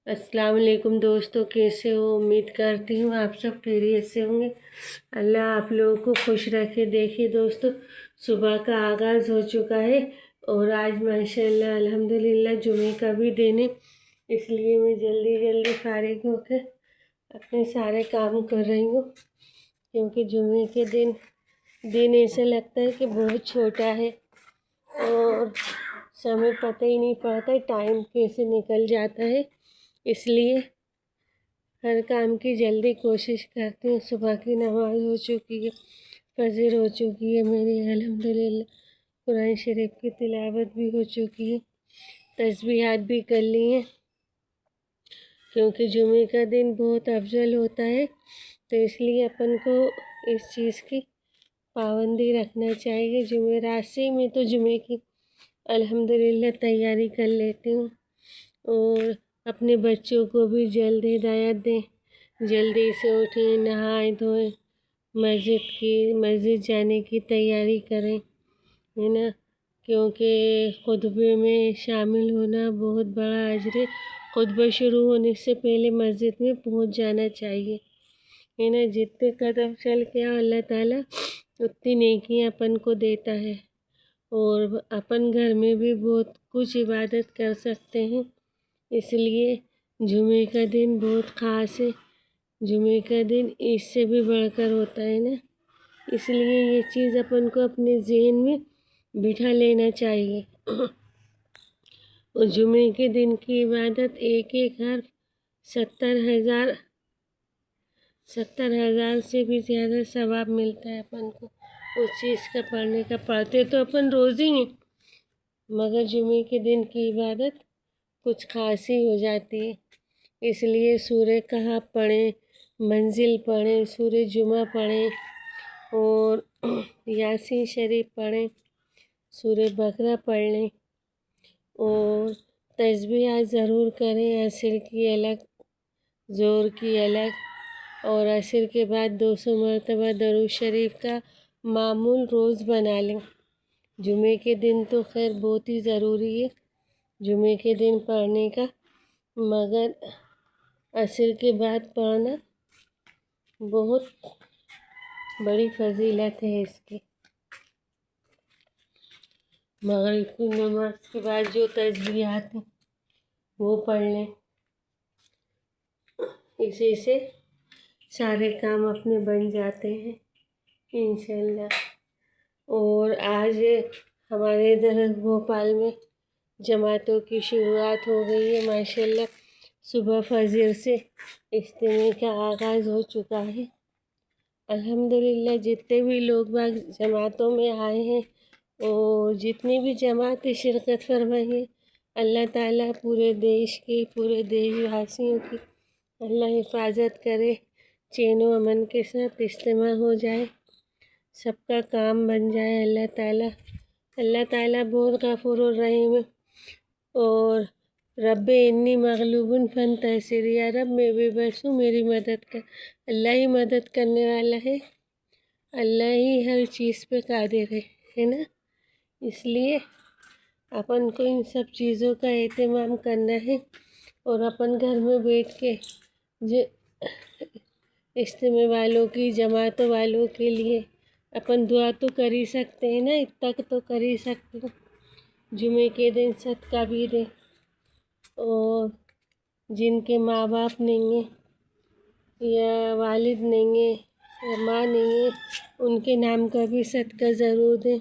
अस्सलाम वालेकुम दोस्तों, कैसे हो? उम्मीद करती हूँ आप सब खैरियत से होंगे। अल्लाह आप लोगों को खुश रखे। देखिए दोस्तों, सुबह का आगाज़ हो चुका है और आज माशाल्लाह अल्हम्दुलिल्लाह जुमे का भी दिन है, इसलिए मैं जल्दी जल्दी फारिग होकर अपने सारे काम कर रही हूँ। क्योंकि जुमे के दिन ऐसा लगता है कि बहुत छोटा है और समय पता ही नहीं पड़ता, टाइम कैसे निकल जाता है। इसलिए हर काम की जल्दी कोशिश करती हूँ। सुबह की नमाज़ हो चुकी है, फजर हो चुकी है मेरी अल्हम्दुलिल्लाह, कुरान शरीफ की तिलावत भी हो चुकी है, तस्बीहात भी कर ली हैं। क्योंकि जुमे का दिन बहुत अफजल होता है, तो इसलिए अपन को इस चीज़ की पाबंदी रखना चाहिए। जुमेरात से मैं तो जुमे की अल्हम्दुलिल्लाह तैयारी कर लेती हूँ और अपने बच्चों को भी जल्द हिदायत दें, जल्दी से उठें, नहाएं धोएं, मस्जिद जाने की तैयारी करें, है ना। क्योंकि खुतबे में शामिल होना बहुत बड़ा अजर है। खुतबा शुरू होने से पहले मस्जिद में पहुंच जाना चाहिए, है ना। जितने कदम चल के अल्लाह ताला उतनी नेकियां अपन को देता है और अपन घर में भी बहुत कुछ इबादत कर सकते हैं। इसलिए जुमे का दिन बहुत ख़ास है। जुमे का दिन इससे भी बढ़कर होता है ना, इसलिए ये चीज़ अपन को अपने ज़हन में बिठा लेना चाहिए। और जुमे के दिन की इबादत एक हर 70,000 से भी ज़्यादा सवाब मिलता है अपन को उस चीज़ का पढ़ने का। पढ़ते तो अपन रोज़ ही हैं, मगर जुमे के दिन की इबादत कुछ ख़ास ही हो जाती है। इसलिए सूरह कहफ पढ़ें, मंजिल पढ़ें, सूरह जुमा पढ़ें और यासीन शरीफ पढ़ें, सूरह बकरा पढ़ लें और तस्बीहात ज़रूर करें। असर की अलग, ज़ोर की अलग, और असर के बाद 200 मरतबा दरूद शरीफ का मामूल रोज़ बना लें। जुमे के दिन तो खैर बहुत ही ज़रूरी है जुमे के दिन पढ़ने का, मगर असर के बाद पढ़ना बहुत बड़ी फजीलत है इसकी। मगरिब की नमाज के बाद जो तस्बीहात हैं वो पढ़ लें, इसी से सारे काम अपने बन जाते हैं इंशाल्लाह। और आज हमारे इधर भोपाल में जमातों की शुरुआत हो गई है माशाल्लाह। सुबह फजर से इज्तिमा का आगाज़ हो चुका है अल्हम्दुलिल्लाह। जितने भी लोग बाग जमातों में आए हैं और जितनी भी जमातें शिरकत फरमाई हैं, अल्लाह ताला पूरे देश की, पूरे देशवासियों की अल्लाह हिफाजत करे, चैन व अमन के साथ इज्तिमा हो जाए, सबका काम बन जाए। अल्लाह ताला बहुत गफूर रहीम है। और रब्बे इन्नी मगलूबुन फंतसिर, या रब मैं बेबस हूँ, मेरी मदद कर। अल्लाह ही मदद करने वाला है, अल्लाह ही हर चीज़ पे कादिर है ना। इसलिए अपन को इन सब चीज़ों का एहतमाम करना है और अपन घर में बैठ के जो इज्तिमा वालों की, जमातों वालों के लिए अपन दुआ तो कर ही सकते हैं ना, इतना तो कर ही सकते हैं। जुमे के दिन सदका भी दें और जिनके माँ बाप नहीं है या वालिद नहीं है या माँ नहीं है, उनके नाम का भी सदका ज़रूर दें,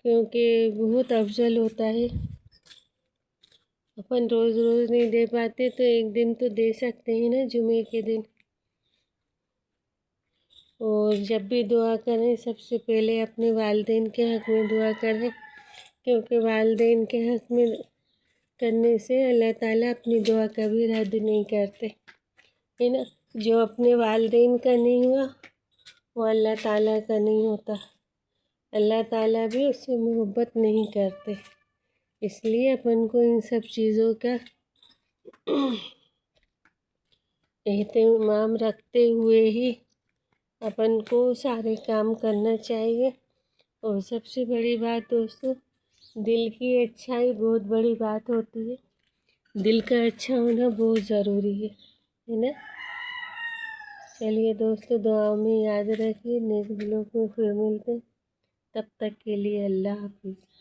क्योंकि बहुत अफजल होता है। अपन रोज़ रोज़ नहीं दे पाते तो एक दिन तो दे सकते हैं ना, जुमे के दिन। और जब भी दुआ करें सबसे पहले अपने वालिदैन के हक़ में दुआ करें, क्योंकि वालिदैन के हक़ में करने से अल्लाह ताला अपनी दुआ कभी रद्द नहीं करते, है ना। जो अपने वालिदैन का नहीं हुआ वो अल्लाह ताला का नहीं होता, अल्लाह ताला भी उससे मोहब्बत नहीं करते। इसलिए अपन को इन सब चीज़ों का एहतमाम रखते हुए ही अपन को सारे काम करना चाहिए। और सबसे बड़ी बात दोस्तों, दिल की अच्छाई बहुत बड़ी बात होती है। دل کا اچھا ہونا بہت ضروری ہے نا. چلیے دوستو، دعاؤں میں یاد رکھیے. نیکسٹ بلاگ میں پھر ملتے ہیں. تب تک کے لیے اللہ حافظ.